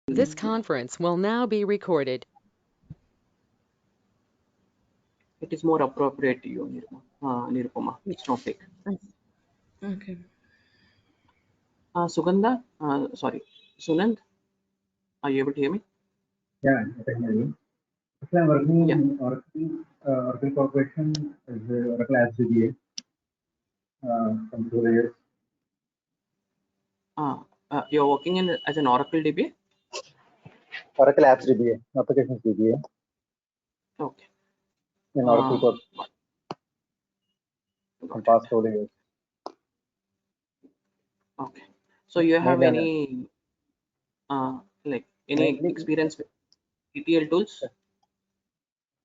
This conference will now be recorded. It is more appropriate to you, Nirupama, Snowflake. Okay. Sugandha, sorry, Sunand, are you able to hear me? Yeah, I can hear you. Actually, I'm working Yeah. in Oracle Corporation as a Oracle Apps DBA from 2 years. You're working in as an Oracle DBA? Oracle Apps DBA, Applications DBA Okay. in Oracle Corporation from past 2 years. Okay. So you have Mainly any mainly- experience with ETL tools?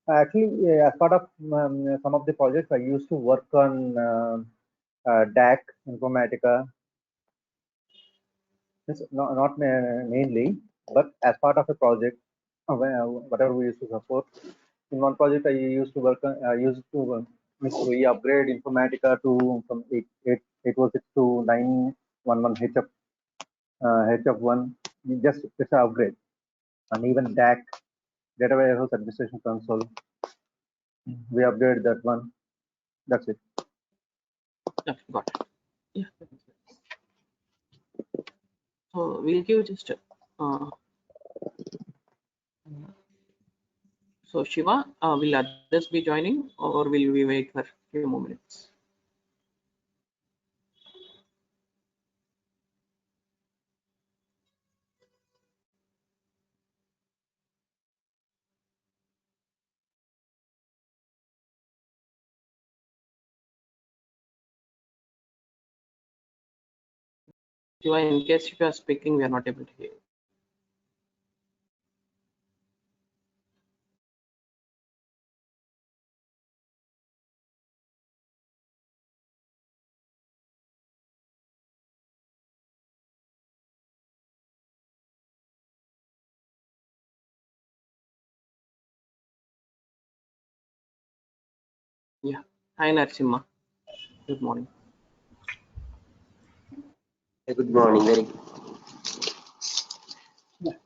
Actually, as part of some of the projects, I used to work on DAC, Informatica. It's not mainly, but as part of a project, whatever we used to support. In one project, I used to work on, we upgrade Informatica to from 806 to 911 HF1. Just it's an upgrade, and even DAC, Data Warehouse Administration Console. We upgrade that one. That's it. Okay, got it. Yeah. So we'll give just so Shiva, will others be joining or will we wait for a few more minutes? Shiva, in case if you are speaking, we are not able to hear. Yeah. Hi Narsimha. Good morning. Good morning. Very good.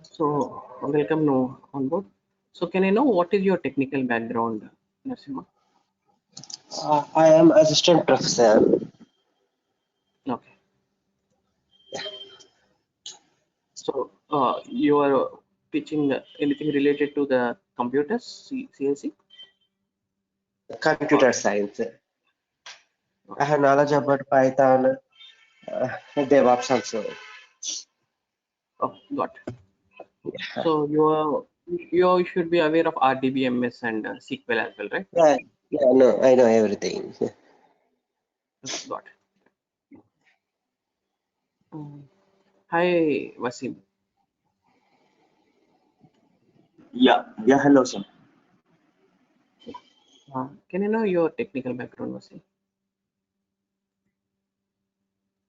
So welcome on board. So can I know what is your technical background, Narsimha? I am assistant professor. Okay. So you are teaching anything related to the computers, CSC? Computer science. I have knowledge about Python, DevOps also. Oh, got it. So you should be aware of RDBMS and SQL as well, right? Yeah, no, I know everything. Got it. Hi, Wasim. Yeah, hello, sir. Can you know your technical background, Wasim?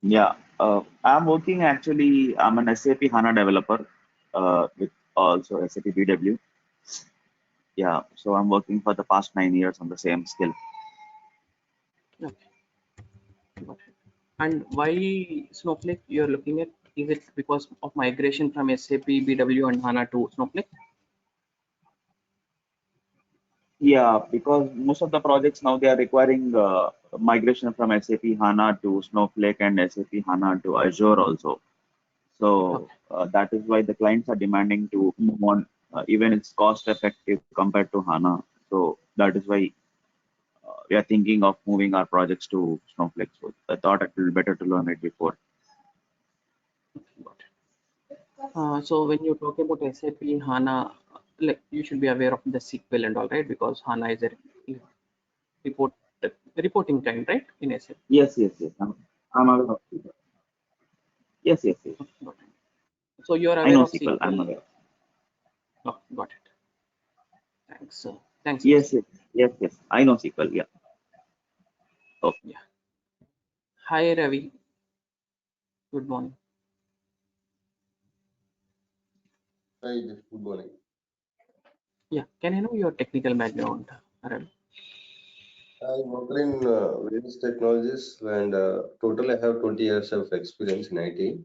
Yeah, I'm working actually, I'm an SAP HANA developer with also SAP BW. Yeah, so I'm working for the past 9 years on the same skill. Okay. Got it. And why Snowflake you're looking at? Is it because of migration from SAP BW and HANA to Snowflake? Yeah, because most of the projects now they are requiring migration from SAP HANA to Snowflake and SAP HANA to Azure also. So that is why the clients are demanding to move on, even it's cost effective compared to HANA. So that is why we are thinking of moving our projects to Snowflake. So I thought it would be better to learn it before. Got it. So when you talk about SAP HANA, like you should be aware of the SQL and all, right? Because HANA is a report reporting kind, right? In SAP. Yes. I'm aware of SQL. Yes. Got it. So you are I aware know of SQL. I'm aware. Oh, got it. Thanks. Thanks. Yes. I know SQL. Yeah. Okay. Yeah. Hi, Ravi. Good morning. Hi, good morning. Yeah. Can I know your technical background, Ravi? I work in various technologies and total I have 20 years of experience in IT.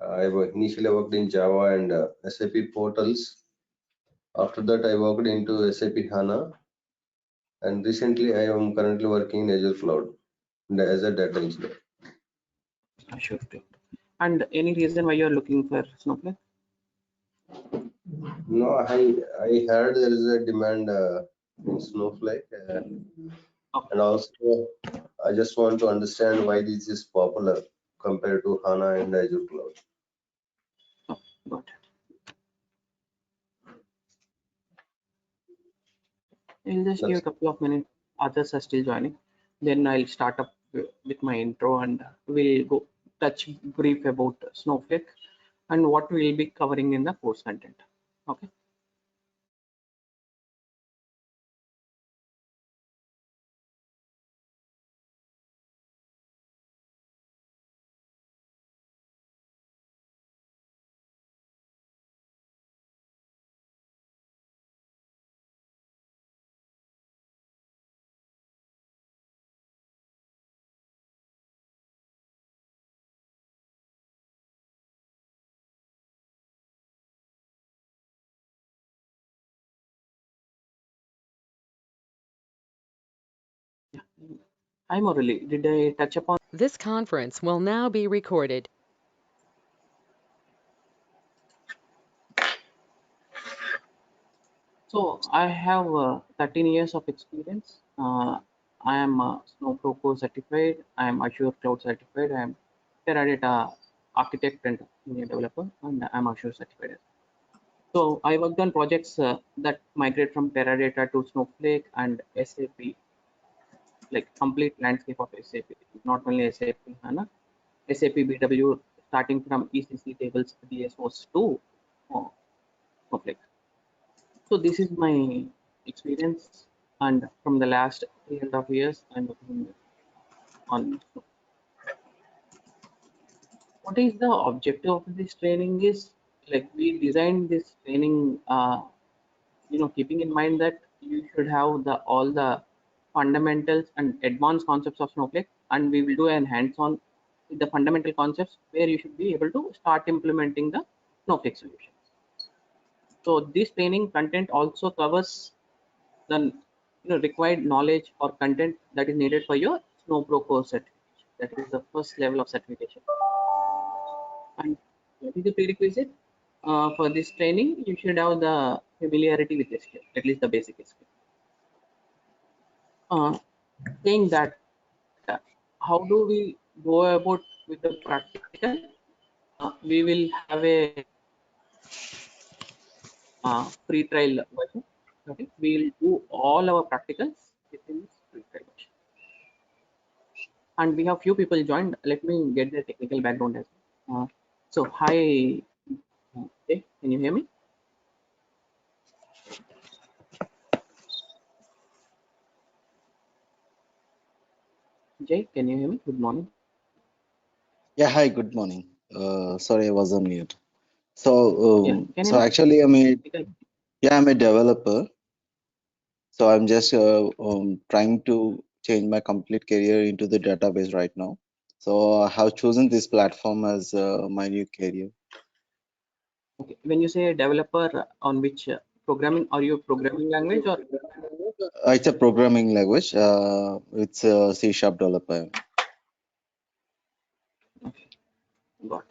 Initially worked in Java and SAP portals. After that, I worked into SAP HANA, and recently I am currently working in Azure Cloud as a data engineer. Sure. And any reason why you're looking for Snowflake? No, I heard there is a demand in Snowflake, and also I just want to understand why this is popular compared to HANA and Azure Cloud. Oh, got it. I'll just give a couple of minutes. Others are still joining. Then I'll start up with my intro, and we'll go touch brief about Snowflake and what we'll be covering in the course content. Okay. Yeah. Hi Murali, did I touch upon? This conference will now be recorded. So I have 13 years of experience. I am Snowflake certified. I am Azure Cloud certified. I am Teradata architect and senior developer, and I am Azure certified. So I worked on projects that migrate from Teradata to Snowflake and SAP, like complete landscape of SAP, not only SAP HANA, SAP BW, starting from ECC tables, DSOs to Snowflake. So this is my experience, and from the last 3.5 years, I'm working on. What is the objective of this training? Is like we designed this training, keeping in mind that you should have all the fundamentals and advanced concepts of Snowflake, and we will do an hands-on with the fundamental concepts where you should be able to start implementing the Snowflake solution. So this training content also covers the required knowledge or content that is needed for your Snowflake course certification. That is the first level of certification. And what is the prerequisite for this training? You should have the familiarity with SQL, at least the basic SQL. Saying that, how do we go about with the practical? We will have a free trial version. Okay, we will do all our practicals within this free trial version. And we have few people joined. Let me get the technical background as well. So hi, Jay, can you hear me? Jay, can you hear me? Good morning. Yeah, hi, good morning. Sorry, I was on mute. So, Can you so know? actually, I'm a developer. So I'm just trying to change my complete career into the database right now. So I have chosen this platform as my new career. Okay. When you say developer, on which programming? Are you programming language or? It's a programming language. It's a C# developer. Okay, got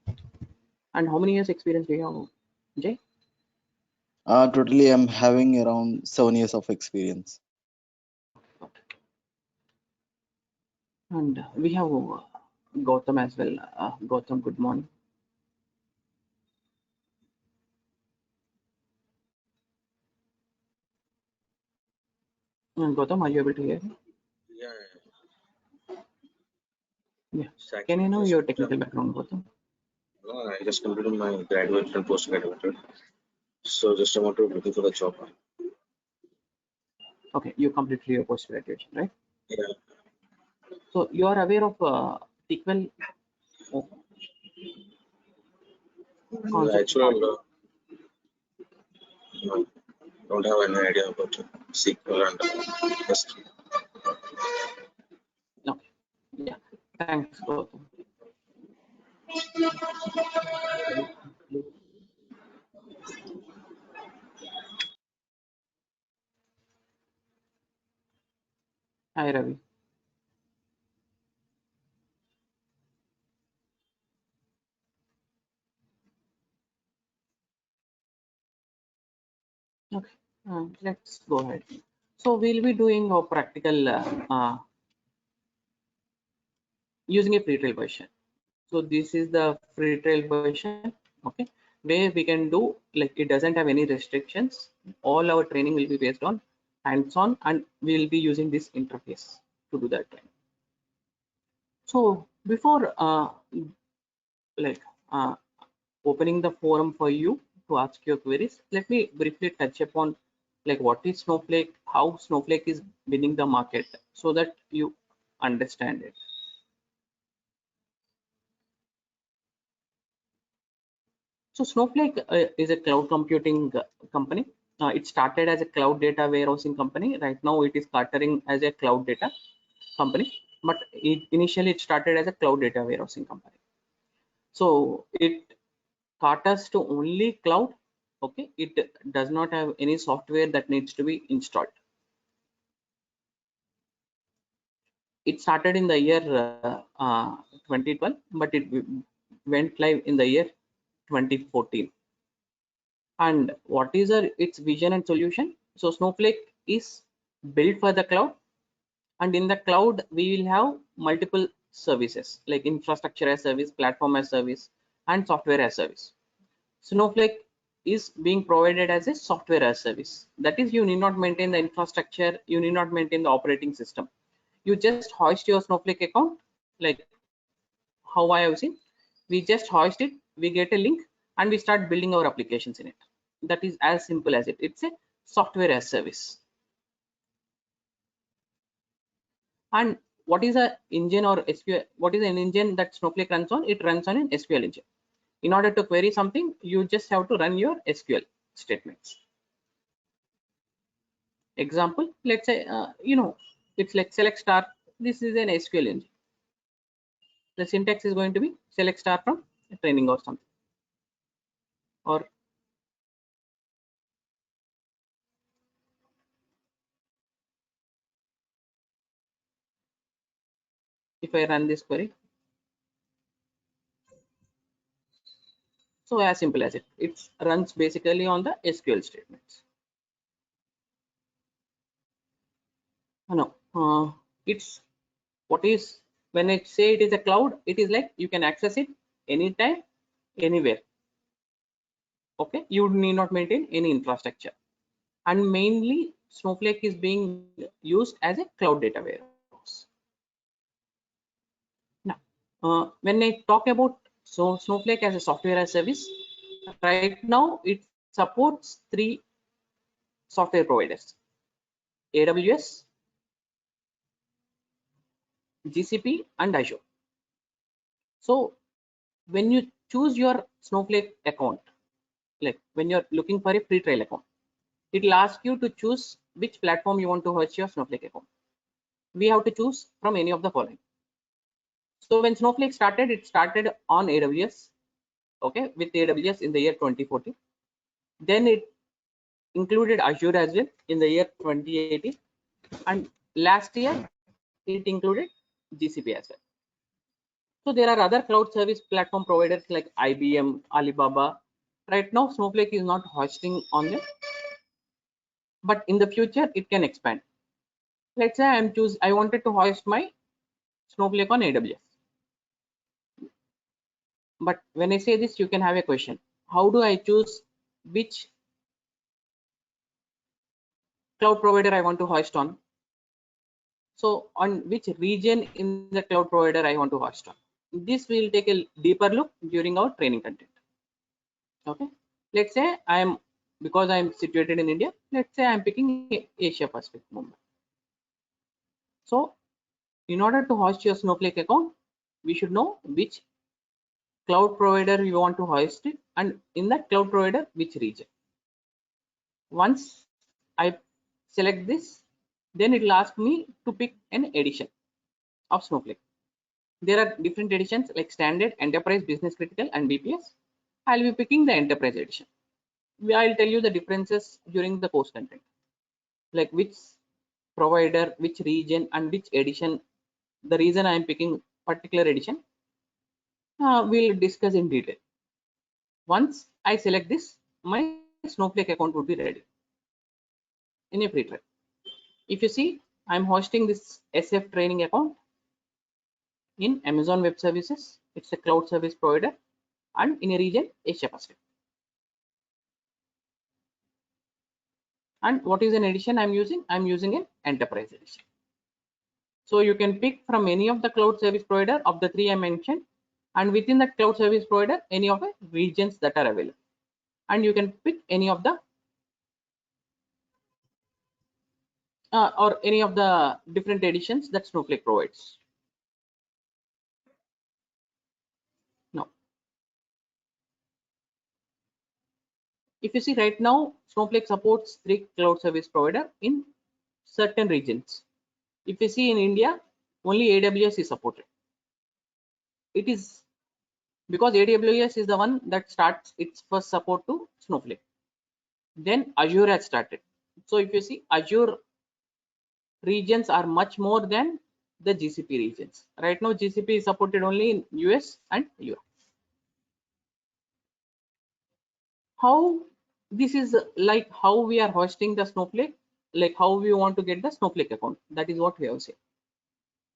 it. And how many years experience do you have, Jay? Totally, I'm having around 7 years of experience. Got it. And we have Gautam as well. Gautam, good morning. And Gautam, are you able to hear me? Yeah. Can you know your technical background, Gautam? No, I just completed my graduate and postgraduate. So just I want to looking for the job. Okay, you completed your post graduation, right? Yeah. So you are aware of SQL concept? Actually, no, don't have any idea about SQL and just Okay. Yeah. Thanks, Gautam. Hi, Ravi. Okay, let's go ahead. So we'll be doing a practical using a free trial version. So this is the free trial version, okay, where we can do, like, it doesn't have any restrictions. All our training will be based on hands-on, and we'll be using this interface to do that training. So before like uh, opening the forum for you to ask your queries, let me briefly touch upon like what is Snowflake, how Snowflake is winning the market, so that you understand it. So Snowflake is a cloud computing company. It started as a cloud data warehousing company. Right now it is catering as a cloud data company, but initially it started as a cloud data warehousing company. So it caters to only cloud. Okay, it does not have any software that needs to be installed. It started in the year 2012, but it went live in the year 2014. And what is its vision and solution? So Snowflake is built for the cloud, and in the cloud we will have multiple services like infrastructure as service, platform as service, and software as service. Snowflake is being provided as a software as service. That is, you need not maintain the infrastructure, you need not maintain the operating system. You just hoist your Snowflake account, like how I have seen. We just hoist it, we get a link, and we start building our applications in it. That is as simple as it. It's a software as service. And what is a engine or SQL? What is an engine that Snowflake runs on? It runs on an SQL engine. In order to query something, you just have to run your SQL statements. Example, let's say it's like select star. This is an SQL engine. The syntax is going to be select star from training or something. Or if I run this query, so as simple as it. It runs basically on the SQL statements. No, it's what is, when I say it is a cloud, it is like you can access it anytime, anywhere. Okay, you need not maintain any infrastructure, and mainly Snowflake is being used as a cloud data warehouse. Now, when I talk about Snowflake as a software as service, right now it supports 3 software providers: AWS, GCP, and Azure. So when you choose your Snowflake account, like when you're looking for a free trial account, it will ask you to choose which platform you want to host your Snowflake account. We have to choose from any of the following. So when Snowflake started, it started on AWS, okay, with AWS in the year 2014. Then it included Azure as well in the year 2018, and last year it included GCP as well. So there are other cloud service platform providers like IBM, Alibaba. Right now Snowflake is not hosting on them, but in the future it can expand. Let's say I wanted to host my Snowflake on AWS. But when I say this, you can have a question: how do I choose which cloud provider I want to host on? So on which region in the cloud provider I want to host on? This will take a deeper look during our training content. Okay, let's say because I am situated in India, let's say I'm picking Asia Pacific, Mumbai. So in order to host your Snowflake account, we should know which cloud provider you want to host it, and in that cloud provider which region. Once I select this, then it will ask me to pick an edition of Snowflake. There are different editions like standard, enterprise, business critical, and BPS. I'll be picking the enterprise edition. I'll tell you the differences during the course content, like which provider, which region, and which edition. The reason I am picking particular edition, we'll discuss in detail. Once I select this, my Snowflake account would be ready in a free trial. If you see, I'm hosting this SF training account in Amazon Web Services. It's a cloud service provider, and in a region Asia Pacific. And what is an edition I'm using? I'm using an enterprise edition. So you can pick from any of the cloud service provider of the three I mentioned, and within that cloud service provider, any of the regions that are available. And you can pick any of the or any of the different editions that Snowflake provides. Now, if you see right now, Snowflake supports 3 cloud service provider in certain regions. If you see in India, only AWS is supported. It is because AWS is the one that starts its first support to Snowflake. Then Azure has started. So if you see, Azure regions are much more than the GCP regions. Right now, GCP is supported only in US and Europe. How this is like how we are hosting the Snowflake, like how we want to get the Snowflake account. That is what we have said.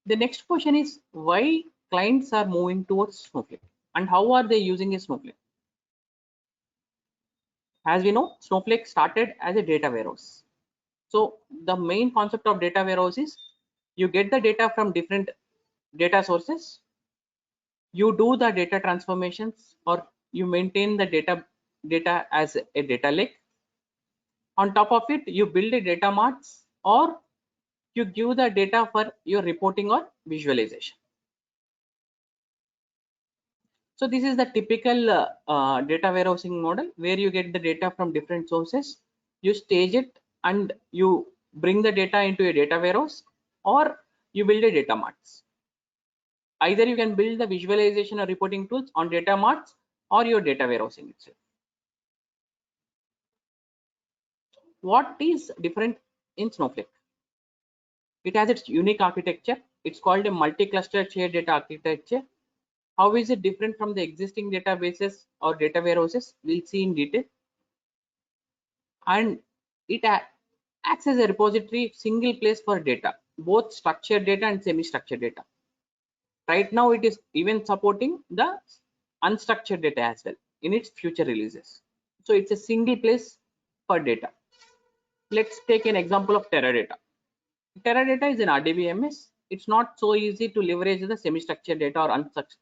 The next question is why clients are moving towards Snowflake and how are they using a Snowflake? As we know, Snowflake started as a data warehouse. So the main concept of data warehouse is you get the data from different data sources, you do the data transformations, or you maintain the data as a data lake. On top of it, you build a data marts, or you give the data for your reporting or visualization. So this is the typical data warehousing model where you get the data from different sources, you stage it, and you bring the data into a data warehouse, or you build a data marts. Either you can build the visualization or reporting tools on data marts or your data warehousing itself. What is different in Snowflake? It has its unique architecture. It's called a multi-cluster shared data architecture. How is it different from the existing databases or data warehouses? We'll see in detail. And it acts as a repository, single place for data, both structured data and semi-structured data. Right now, it is even supporting the unstructured data as well in its future releases. So it's a single place for data. Let's take an example of Teradata. Teradata is an RDBMS. It's not so easy to leverage the semi-structured data or unstructured.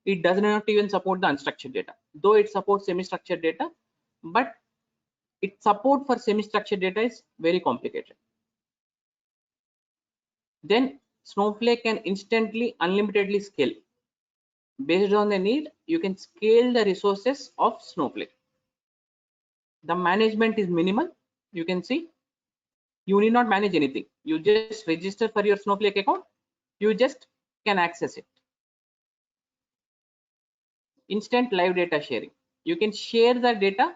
It does not even support the unstructured data, though it supports semi-structured data, but its support for semi-structured data is very complicated. Then Snowflake can instantly, unlimitedly scale. Based on the need, you can scale the resources of Snowflake. The management is minimal. You can see you need not manage anything. You just register for your Snowflake account. You just can access it. Instant live data sharing. You can share the data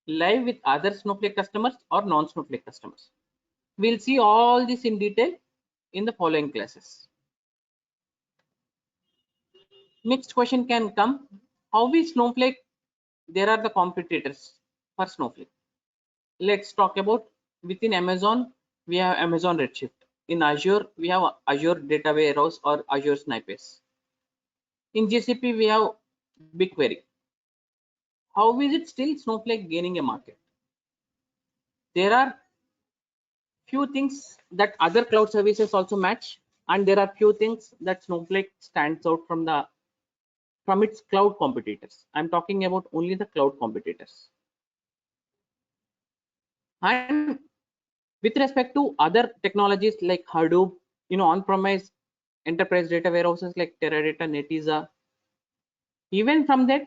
live with other Snowflake customers or non-Snowflake customers. We'll see all this in detail in the following classes. Next question can come, how is Snowflake? There are the competitors for Snowflake. Let's talk about within Amazon, we have Amazon Redshift. In Azure, we have Azure Data Warehouse or Azure Snipes. In GCP, we have BigQuery. How is it still Snowflake gaining a market? There are few things that other cloud services also match, and there are few things that Snowflake stands out from its cloud competitors. I'm talking about only the cloud competitors. And with respect to other technologies like Hadoop, on-premise enterprise data warehouses like Teradata, Netezza, even from that,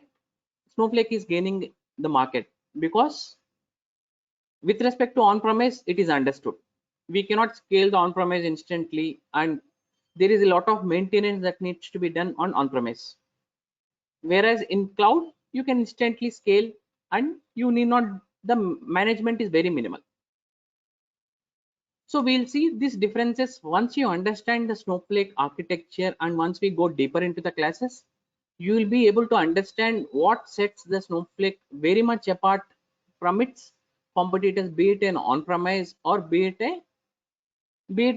Snowflake is gaining the market because with respect to on-premise, it is understood. We cannot scale the on-premise instantly, and there is a lot of maintenance that needs to be done on-premise. Whereas in cloud, you can instantly scale and you need not, the management is very minimal. So we'll see these differences once you understand the Snowflake architecture, and once we go deeper into the classes, you will be able to understand what sets the Snowflake very much apart from its competitors, be it an on-premise or be it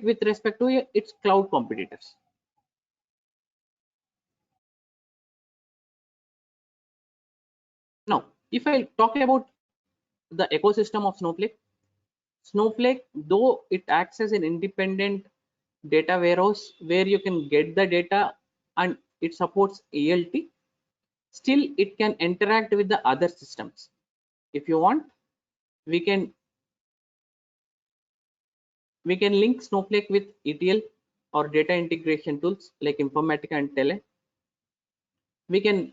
with respect to its cloud competitors. Now, if I talk about the ecosystem of Snowflake, though it acts as an independent data warehouse where you can get the data and it supports ELT, still it can interact with the other systems. If you want, we can link Snowflake with ETL or data integration tools like Informatica and Tele. We can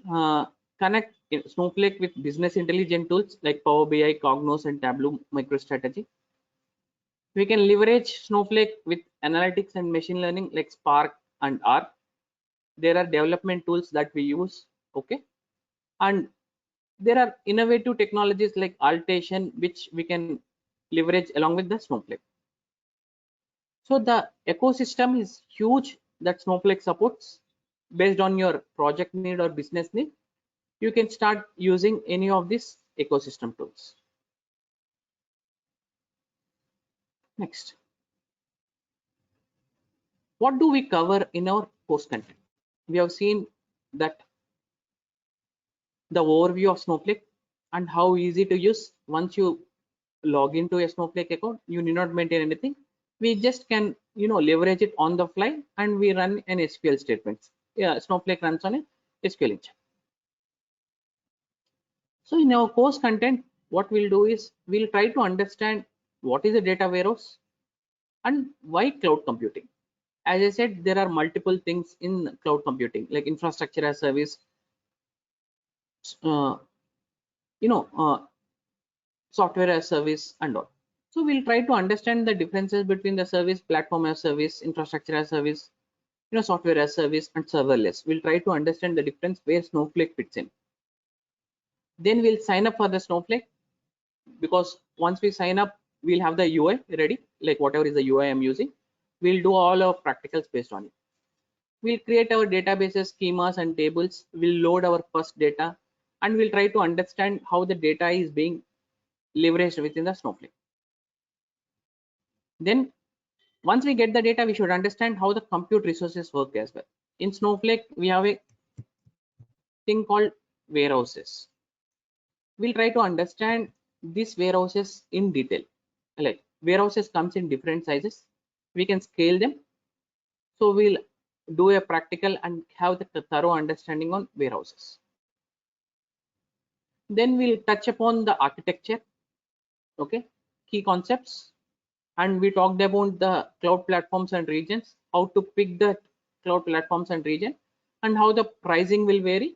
connect Snowflake with business intelligence tools like Power BI, Cognos, and Tableau MicroStrategy. We can leverage Snowflake with analytics and machine learning like Spark and R. There are development tools that we use, okay? And there are innovative technologies like Altation, which we can leverage along with the Snowflake. So the ecosystem is huge that Snowflake supports. Based on your project need or business need, you can start using any of these ecosystem tools. Next, what do we cover in our course content? We have seen that the overview of Snowflake and how easy to use. Once you log into a Snowflake account, you need not maintain anything. We just can, leverage it on the fly, and we run an SQL statements. Yeah, Snowflake runs on a SQL engine. So in our course content, what we'll do is we'll try to understand what is a data warehouse and why cloud computing. As I said, there are multiple things in cloud computing like infrastructure as service, software as service and all. So we'll try to understand the differences between the service, platform as service, infrastructure as service, software as service, and serverless. We'll try to understand the difference where Snowflake fits in. Then we'll sign up for the Snowflake, because once we sign up, we'll have the UI ready, like whatever is the UI I'm using. We'll do all our practicals based on it. We'll create our databases, schemas, and tables. We'll load our first data, and we'll try to understand how the data is being leveraged within the Snowflake. Then once we get the data, we should understand how the compute resources work as well. In Snowflake, we have a thing called warehouses. We'll try to understand these warehouses in detail. Like warehouses comes in different sizes. We can scale them. So we'll do a practical and have the thorough understanding on warehouses. Then we'll touch upon the architecture, okay, key concepts. And we talked about the cloud platforms and regions, how to pick the cloud platforms and region, and how the pricing will vary,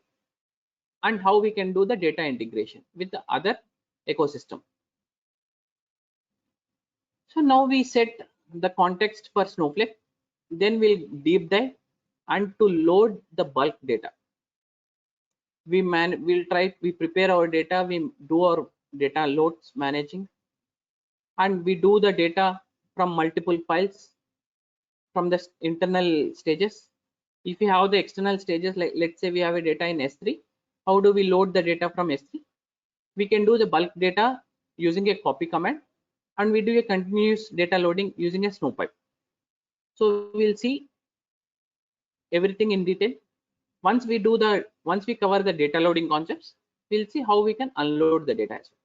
and how we can do the data integration with the other ecosystem. So now we set the context for Snowflake. Then we'll deep dive, and to load the bulk data. We prepare our data, we do our data loads managing, and we do the data from multiple files from the internal stages. If we have the external stages, like let's say we have a data in S3, how do we load the data from S3? We can do the bulk data using a copy command, and we do a continuous data loading using a Snowpipe. So we'll see everything in detail. Once we cover the data loading concepts, we'll see how we can unload the data as well.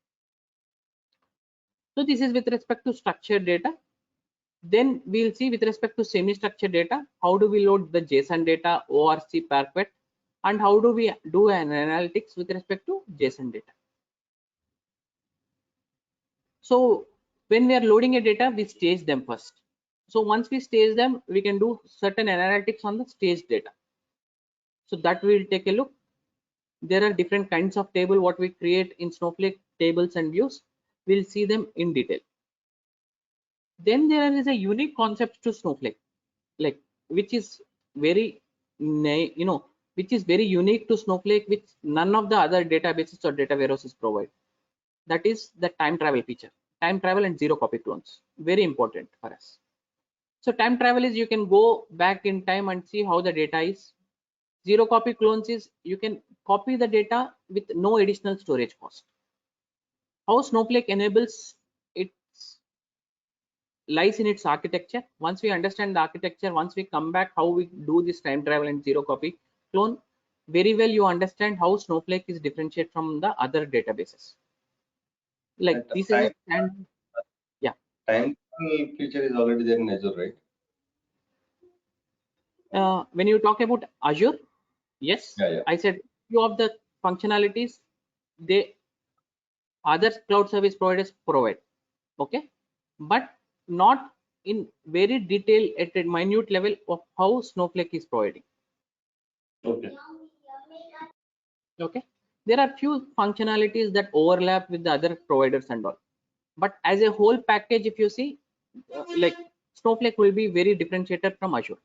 So this is with respect to structured data. Then we'll see with respect to semi-structured data, how do we load the JSON data, ORC, Parquet, and how do we do an analytics with respect to JSON data. So when we are loading a data, we stage them first. So once we stage them, we can do certain analytics on the staged data. So that we'll take a look. There are different kinds of table what we create in Snowflake, tables and views. We'll see them in detail. Then there is a unique concept to Snowflake, like which is very which is very unique to Snowflake, which none of the other databases or data warehouses provide. That is the time travel feature. Time travel and zero copy clones, very important for us. So time travel is you can go back in time and see how the data is. Zero copy clones is you can copy the data with no additional storage cost. How Snowflake enables it lies in its architecture. Once we understand the architecture, once we come back how we do this time travel and zero copy clone, very well you understand how Snowflake is differentiated from the other databases. Like And this is a standard. Yeah. time feature is already there in Azure, right? When you talk about Azure, yes, Yeah. I said few of the functionalities they other cloud service providers provide, okay, but not in very detail at a minute level of how Snowflake is providing. Okay. Okay, there are few functionalities that overlap with the other providers and all, but as a whole package, if you see, like Snowflake will be very differentiated from Azure.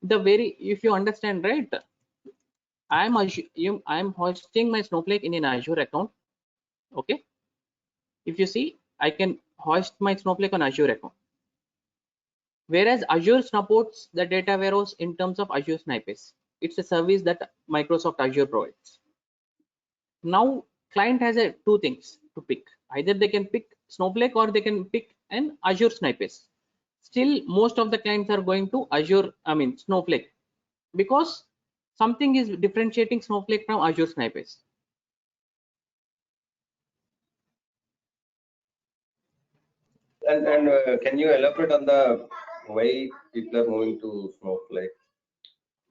If you understand, right, I'm hosting my Snowflake in an Azure account. Okay, if you see, I can host my Snowflake on Azure account, whereas Azure supports the data warehouse in terms of Azure Snipes. It's a service that Microsoft Azure provides. Now client has two things to pick. Either they can pick Snowflake or they can pick an Azure Snipes. Still, most of the clients are going to Snowflake, because something is differentiating Snowflake from Azure Snipes. And can you elaborate on the why people are moving to Snowflake?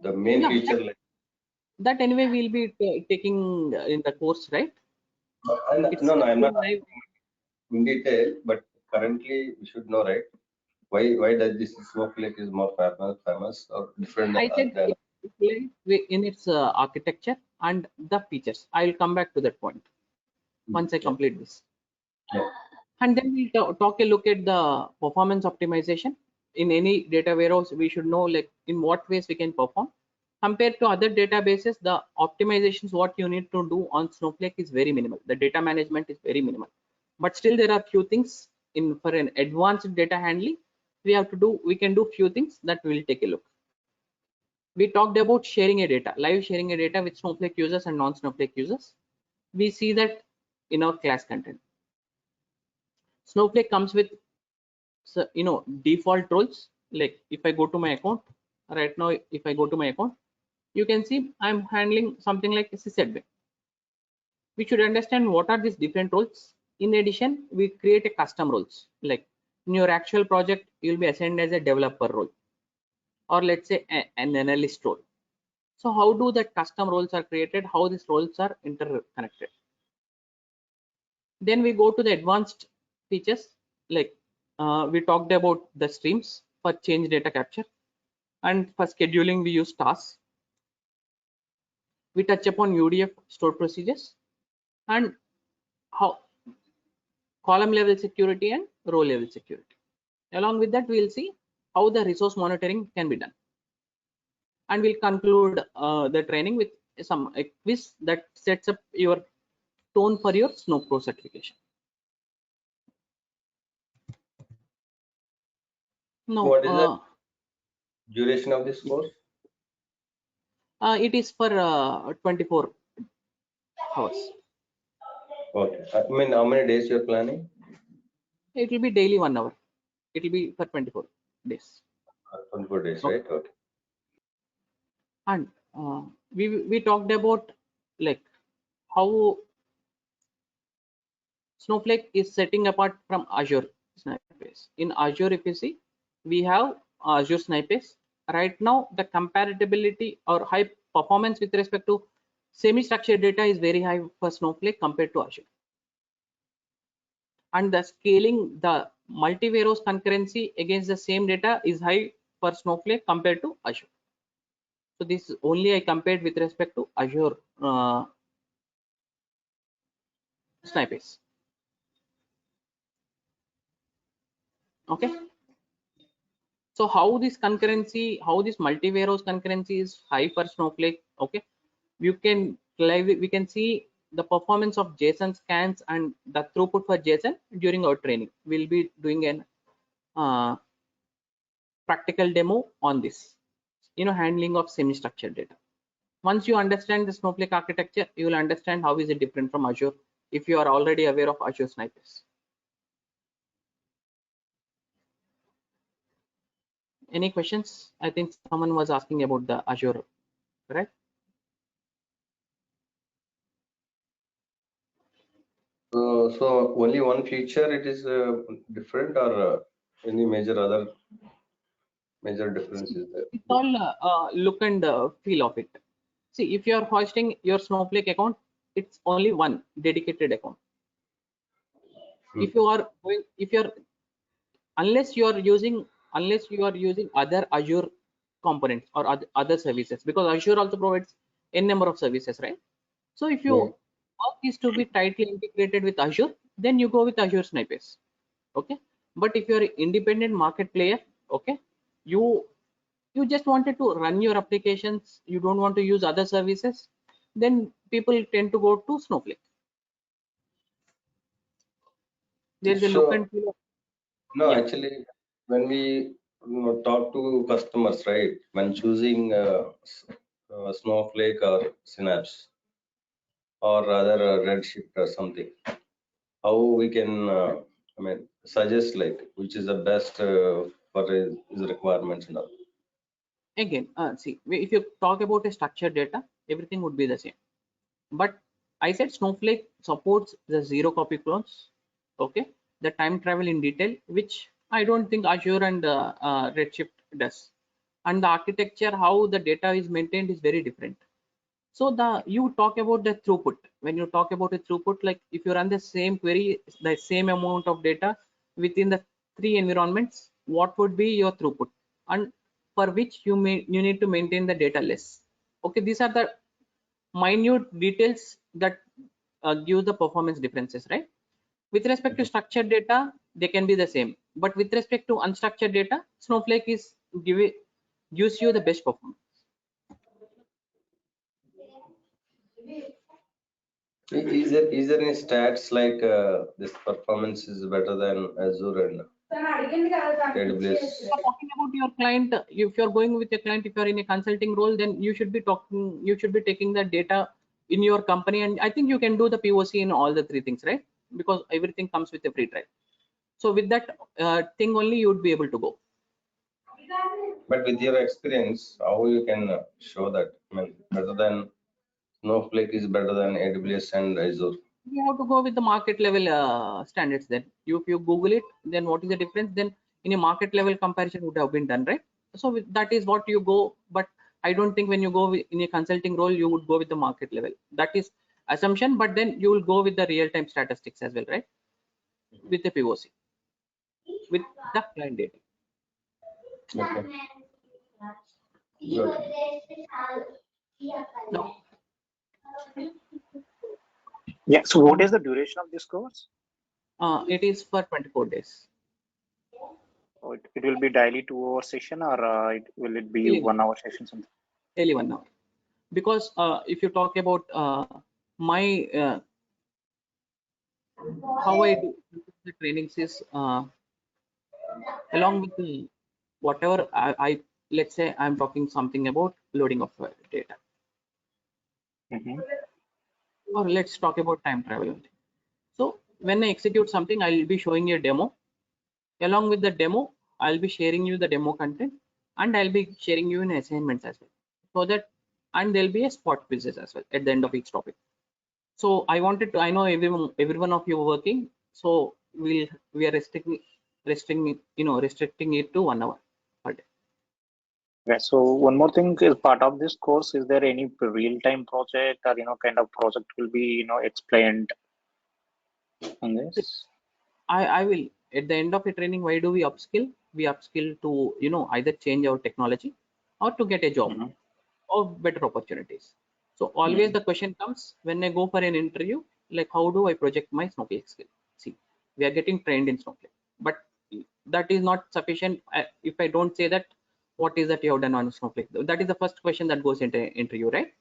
The main Yeah, feature, like that anyway we'll be taking in the course, right? no, I'm not Live. in detail, but currently we should know, right? Why does this Snowflake is more famous or different I said than in its architecture and the features. I'll come back to that point once I complete this. Yeah. And then we'll talk a look at the performance optimization. In any data warehouse, we should know like in what ways we can perform. Compared to other databases, the optimizations what you need to do on Snowflake is very minimal. The data management is very minimal. But still there are few things for an advanced data handling we can do few things that we'll take a look. We talked about sharing a data, live sharing a data with Snowflake users and non-Snowflake users. We see that in our class content. Snowflake comes with default roles. Like if I go to my account right now, if I go to my account, you can see I'm handling something like sysadmin. We should understand what are these different roles. In addition, we create a custom roles. Like in your actual project, you'll be assigned as a developer role, or let's say an analyst role. So how do the custom roles are created? How these roles are interconnected? Then we go to the advanced features. Like we talked about the streams for change data capture, and for scheduling we use tasks. We touch upon UDF stored procedures and how column level security and row level security. Along with that, we'll see how the resource monitoring can be done. And we'll conclude the training with a quiz that sets up your tone for your SnowPro certification. No, what is the duration of this course? It is for 24 hours. Okay. I mean, how many days you're planning? It will be daily 1 hour. It will be for 24 days. 24 days, Okay. right? Okay. And we talked about like how Snowflake is setting apart from Azure Snipes. In Azure, if you see, we have Azure Snipes. Right now, the compatibility or high performance with respect to semi-structured data is very high for Snowflake compared to Azure. And the scaling, the multi-warehouse concurrency against the same data is high for Snowflake compared to Azure. So this only I compared with respect to Azure Snipes. Okay. So how this concurrency, how this multi-warehouse concurrency is high for Snowflake. Okay, we can see the performance of JSON scans and the throughput for JSON during our training. We'll be doing an practical demo on this, handling of semi-structured data. Once you understand the Snowflake architecture, you will understand how is it different from Azure if you are already aware of Azure Snipers. Any questions? I think someone was asking about the Azure, right? So only one feature it is different, or any major difference is there? It's all look and feel of it. See, if you are hosting your Snowflake account, it's only one dedicated account. If you are going, unless you are using other Azure components or other services, because Azure also provides n number of services, right? So if your work is to be tightly integrated with Azure, then you go with Azure Snipers. Okay, but if you are an independent market player, okay, you just wanted to run your applications, you don't want to use other services, then people tend to go to Snowflake. There is a look and feel. No, Yeah. actually, when we talk to customers, right, when choosing Snowflake or Synapse or rather Redshift or something, how we can, suggest like which is the best for his requirements and all. Again, see, if you talk about a structured data, everything would be the same. But I said Snowflake supports the zero copy clones, okay, the time travel in detail, which I don't think Azure and Redshift does. And the architecture, how the data is maintained, is very different. So you talk about the throughput. When you talk about a throughput, like if you run the same query, the same amount of data within the 3 environments, what would be your throughput? And for which you need to maintain the data less. Okay, these are the minute details that give the performance differences, right? With respect to structured data, they can be the same, but with respect to unstructured data, Snowflake gives you the best performance. Is there any stats like this performance is better than Azure and AWS? If you're talking about your client, if you're going with a client, if you're in a consulting role, then you should be taking the data in your company, and I think you can do the POC in all the 3 things, right? Because everything comes with a free trial. So with that thing only, you would be able to go. But with your experience, how you can show that? Better than Snowflake is better than AWS and Azure. You have to go with the market level standards. Then if you Google it, then what is the difference? Then in a market level comparison would have been done, right? So that is what you go. But I don't think when you go in a consulting role, you would go with the market level. That is assumption, but then you will go with the real-time statistics as well, right? With the POC, with the client data. Okay. No. Yeah. So what is the duration of this course? It is for 24 days. Oh, it will be daily 2-hour session, or will it be Daily 1 hour session? Something? Daily 1 hour. Because if you talk about my how I do the trainings is along with the whatever let's say I'm talking something about loading of data, or let's talk about time travel. So when I execute something, I'll be showing you a demo. Along with the demo, I'll be sharing you the demo content, and I'll be sharing you in assignments as well. So that, and there'll be a spot quizzes as well at the end of each topic. So I know every one of you are working, so we are restricting it to 1 hour per day. Okay, so one more thing is part of this course. Is there any real-time project or kind of project will be explained on this? I will at the end of the training. Why do we upskill? We upskill to either change our technology or to get a job or better opportunities. So always the question comes when I go for an interview, like how do I project my Snowflake skill? See, we are getting trained in Snowflake, but that is not sufficient if I don't say that what is that you have done on Snowflake. That is the first question that goes into interview, right?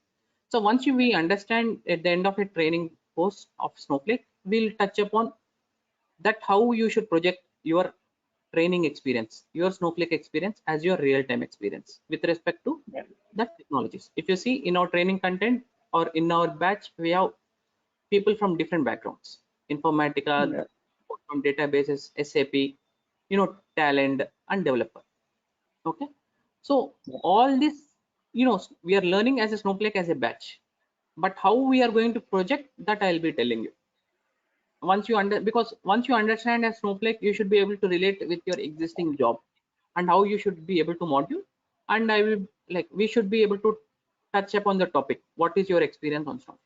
So once we understand at the end of a training course of Snowflake, we'll touch upon that how you should project your training experience, your Snowflake experience as your real-time experience with respect to the technologies. If you see in our training content or in our batch, we have people from different backgrounds, Informatica, from databases, SAP, talent and developer. Okay, so all this, we are learning as a Snowflake as a batch, but how we are going to project that I'll be telling you. Because once you understand as Snowflake, you should be able to relate with your existing job and how you should be able to module. And we should be able to touch upon the topic. What is your experience on Snowflake?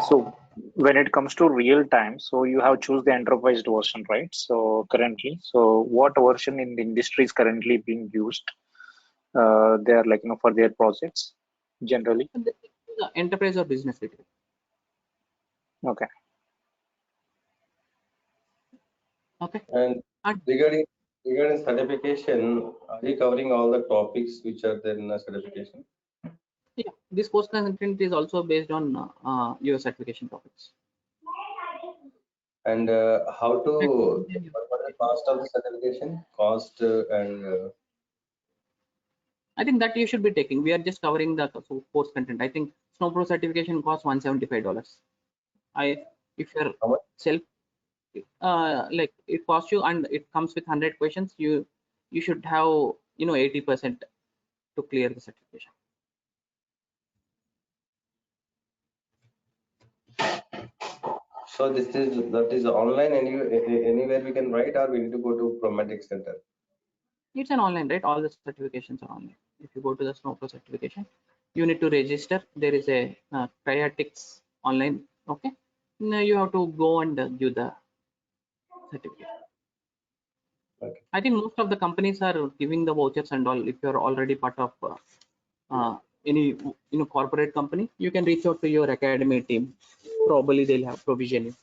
So when it comes to real time, so you have choose the enterprise version, right? So currently, so what version in the industry is currently being used? They are for their projects generally. The enterprise or business critical. Okay. Okay. And regarding certification, are you covering all the topics which are there in the certification? Yeah, this course content is also based on your certification topics. And how to, what the cost of the certification? Cost and I think that you should be taking. We are just covering the course content. I think SnowPro certification costs $175. If you're self, it costs you, and it comes with 100 questions. You should have 80% to clear the certification. so that is online anywhere we can write, or we need to go to Prometric Center? It's an online, right? All the certifications are online. If you go to the SnowPro certification, you need to register. There is a Cryatics online. Okay, now you have to go and give the certificate. Okay. I think most of the companies are giving the vouchers and all. If you're already part of any corporate company, you can reach out to your academy team. Probably they'll have provision.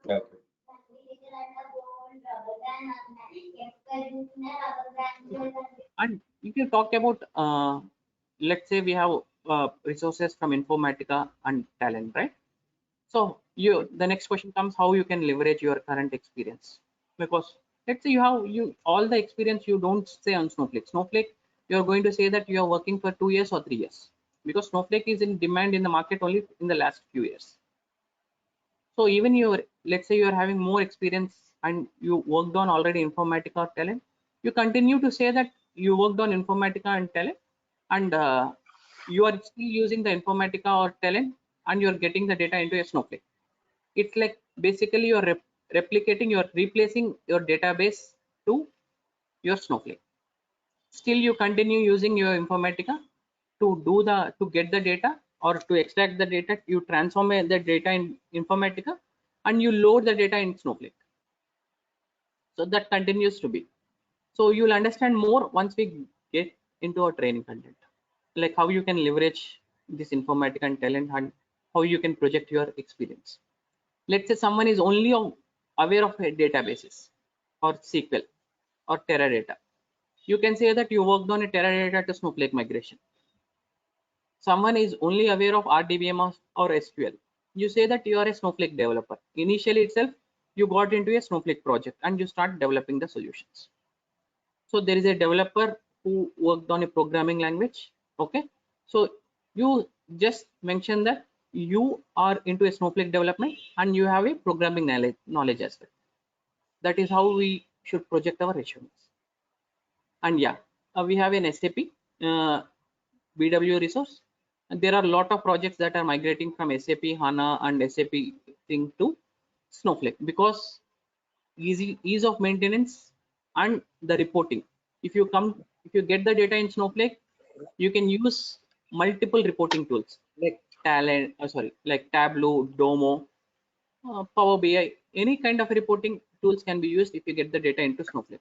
Okay. And if you talk about, let's say we have resources from Informatica and talent, right? So the next question comes, how you can leverage your current experience, because let's say you have all the experience you don't say on Snowflake. You're going to say that you are working for 2 years or 3 years, because Snowflake is in demand in the market only in the last few years. So even let's say you're having more experience and you worked on already Informatica or talent, you continue to say that you worked on Informatica and talent, and you are still using the Informatica or talent, and you're getting the data into a Snowflake. It's like basically you're replacing your database to your Snowflake. Still you continue using your Informatica to get the data or to extract the data. You transform the data in Informatica and you load the data in Snowflake. So that continues to be. So you'll understand more once we get into our training content, like how you can leverage this Informatica and talent and how you can project your experience. Let's say someone is only aware of databases or SQL or Teradata. You can say that you worked on a Teradata to Snowflake migration. Someone is only aware of RDBMS or SQL. You say that you are a Snowflake developer. Initially itself, you got into a Snowflake project and you start developing the solutions. So there is a developer who worked on a programming language. Okay, so you just mentioned that you are into a Snowflake development and you have a programming knowledge as well. That is how we should project our resumes. And yeah, we have an SAP BW resource, and there are a lot of projects that are migrating from SAP HANA and SAP thing to Snowflake, because ease of maintenance and the reporting. If you get the data in Snowflake, you can use multiple reporting tools like like Tableau, Domo, Power BI. Any kind of reporting tools can be used if you get the data into Snowflake.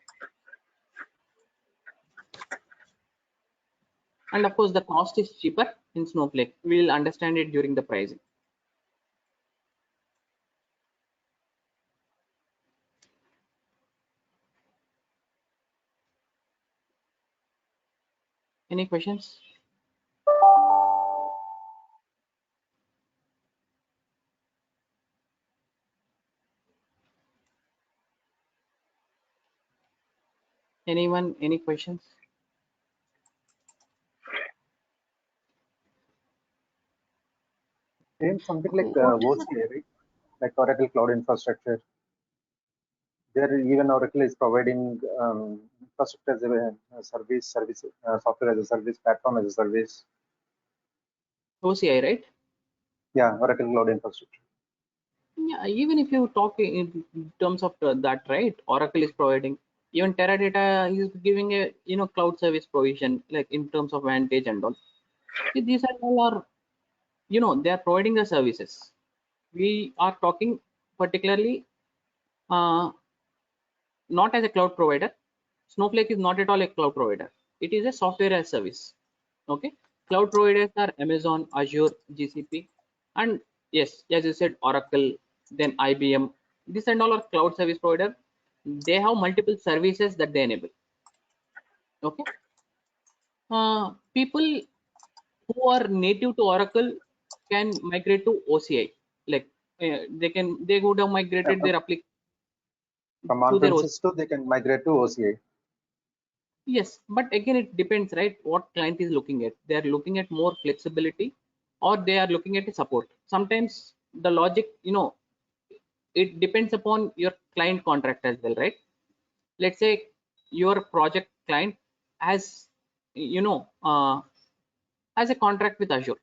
And of course, the cost is cheaper in Snowflake. We'll understand it during the pricing. Any questions? Anyone? Any questions? Same something like What is the OCA, right? Like Oracle Cloud Infrastructure. There, even Oracle is providing infrastructure as a service, software as a service, platform as a service. OCI, right? Yeah, Oracle Cloud Infrastructure. Yeah, even if you talk in terms of that, right? Oracle is providing. Even Teradata is giving a cloud service provision, like in terms of Vantage and all. See, these are all are they are providing the services. We are talking particularly not as a cloud provider. Snowflake is not at all a cloud provider. It is a software as service. Okay, cloud providers are Amazon, Azure, GCP, and yes, as you said, Oracle, then IBM. These and all are cloud service provider. They have multiple services that they enable. Okay, people who are native to Oracle can migrate to OCI. Like they would have migrated their application From to their OCI. on-premises to they can migrate to OCI. Yes, but again, it depends, right? What client is looking at. They are looking at more flexibility, or they are looking at a support. Sometimes the logic, it depends upon your client contract as well, right? Let's say your project client has, has a contract with Azure.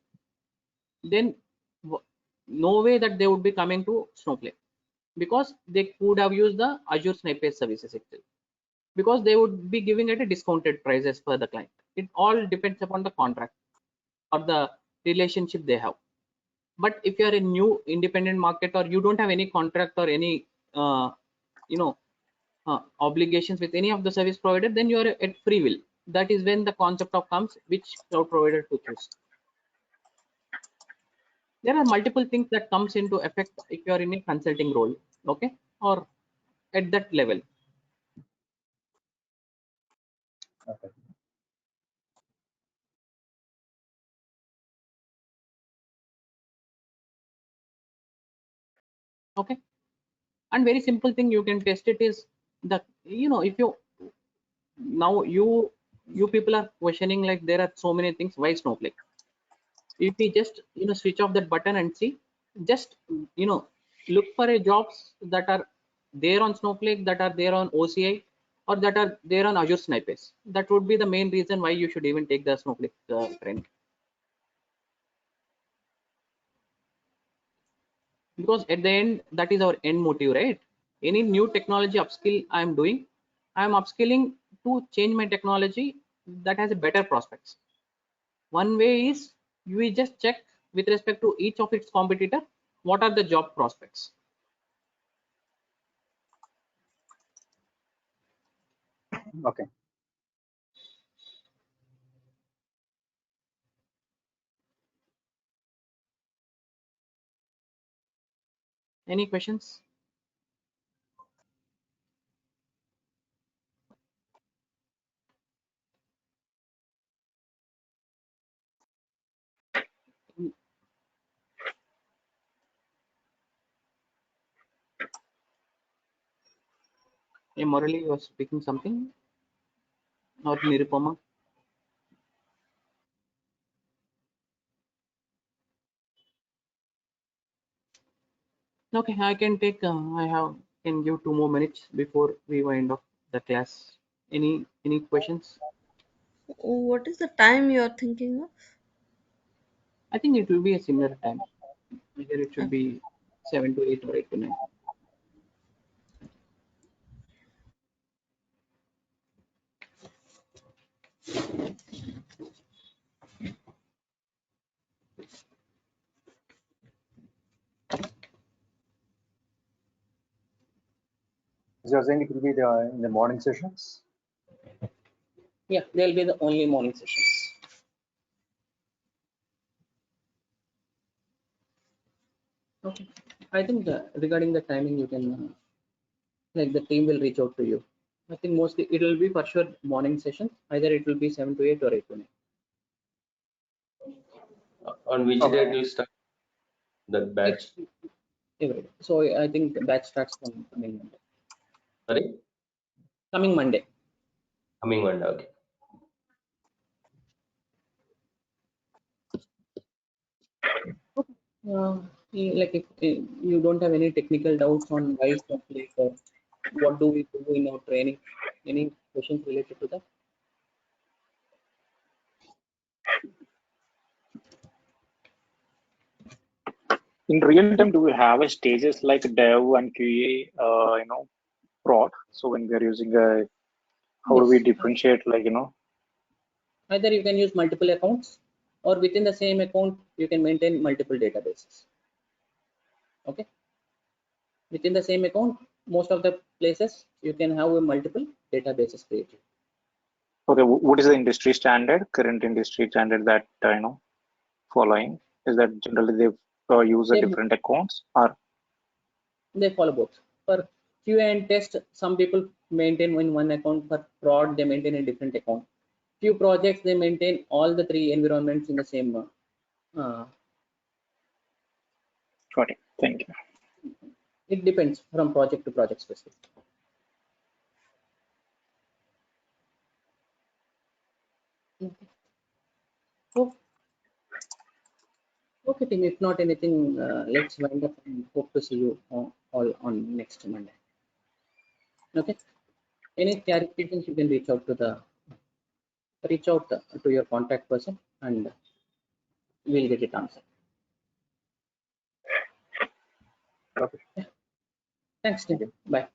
Then no way that they would be coming to Snowflake, because they could have used the Azure Snowflake services itself, because they would be giving it a discounted price as per the client. It all depends upon the contract or the relationship they have. But if you are a new independent market, or you don't have any contract or any obligations with any of the service provider, then you are at free will. That is when the concept of comes which cloud provider to choose. There are multiple things that comes into effect if you are in a consulting role, okay, or at that level. Okay. Okay, and very simple thing you can test it is that if you now you people are questioning like there are so many things, why Snowflake? If we just switch off that button and see, just look for a jobs that are there on Snowflake, that are there on OCI, or that are there on Azure Snipes. That would be the main reason why you should even take the Snowflake trend, because at the end that is our end motive, right? Any new technology upskill I am doing, I am upskilling to change my technology that has a better prospects. One way is we just check with respect to each of its competitor, what are the job prospects. Okay. Any questions? Hey, Murali, you are speaking something, or Nirupama? Okay, I can take. Can give 2 more minutes before we wind up the class. Any questions? what is the time you are thinking of? I think it will be a similar time. Either it should Okay. be 7 to 8 or 8 to 9. So you're saying it will be in the morning sessions? Yeah, they'll be the only morning sessions. Okay, I think regarding the timing, you can like the team will reach out to you. I think mostly it will be for sure morning sessions. Either it will be 7 to 8 or 8 to 9. On which date will start that batch? Every day. So I think the batch starts from coming Monday. Sorry, Coming Monday. coming Monday. Okay. Like if you don't have any technical doubts on why Snowflake or what do we do in our training, any questions related to that? In real time, do we have a stages like dev and QA, prod? So when we are using a, how do we Yes. differentiate, Either you can use multiple accounts or within the same account, you can maintain multiple databases. Okay. Within the same account, most of the places you can have a multiple databases created. okay, what is the industry standard, current industry standard that, following? Is that generally they use a They, different accounts or? they follow both. For QA and test, some people maintain in one account. For prod, they maintain a different account. Few projects, they maintain all the three environments in the same. Got it. Thank you. It depends from project to project specific. Okay. Okay, team. If not anything, let's wind up and hope to see you all on next Monday. Okay. Any clarifications, you can reach out to your contact person, and we'll get it answered. Okay. Yeah. Thanks, team. Bye.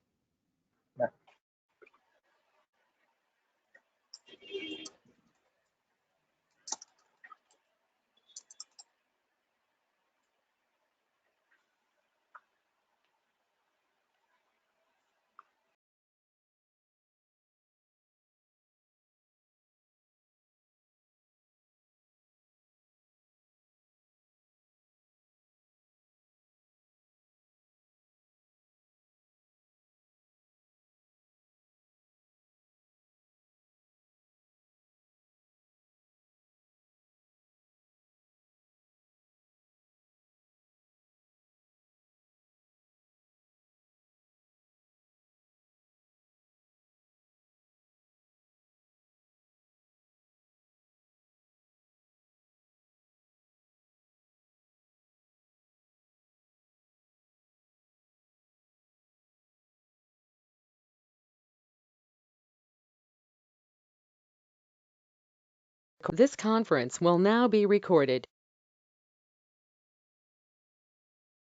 This conference will now be recorded.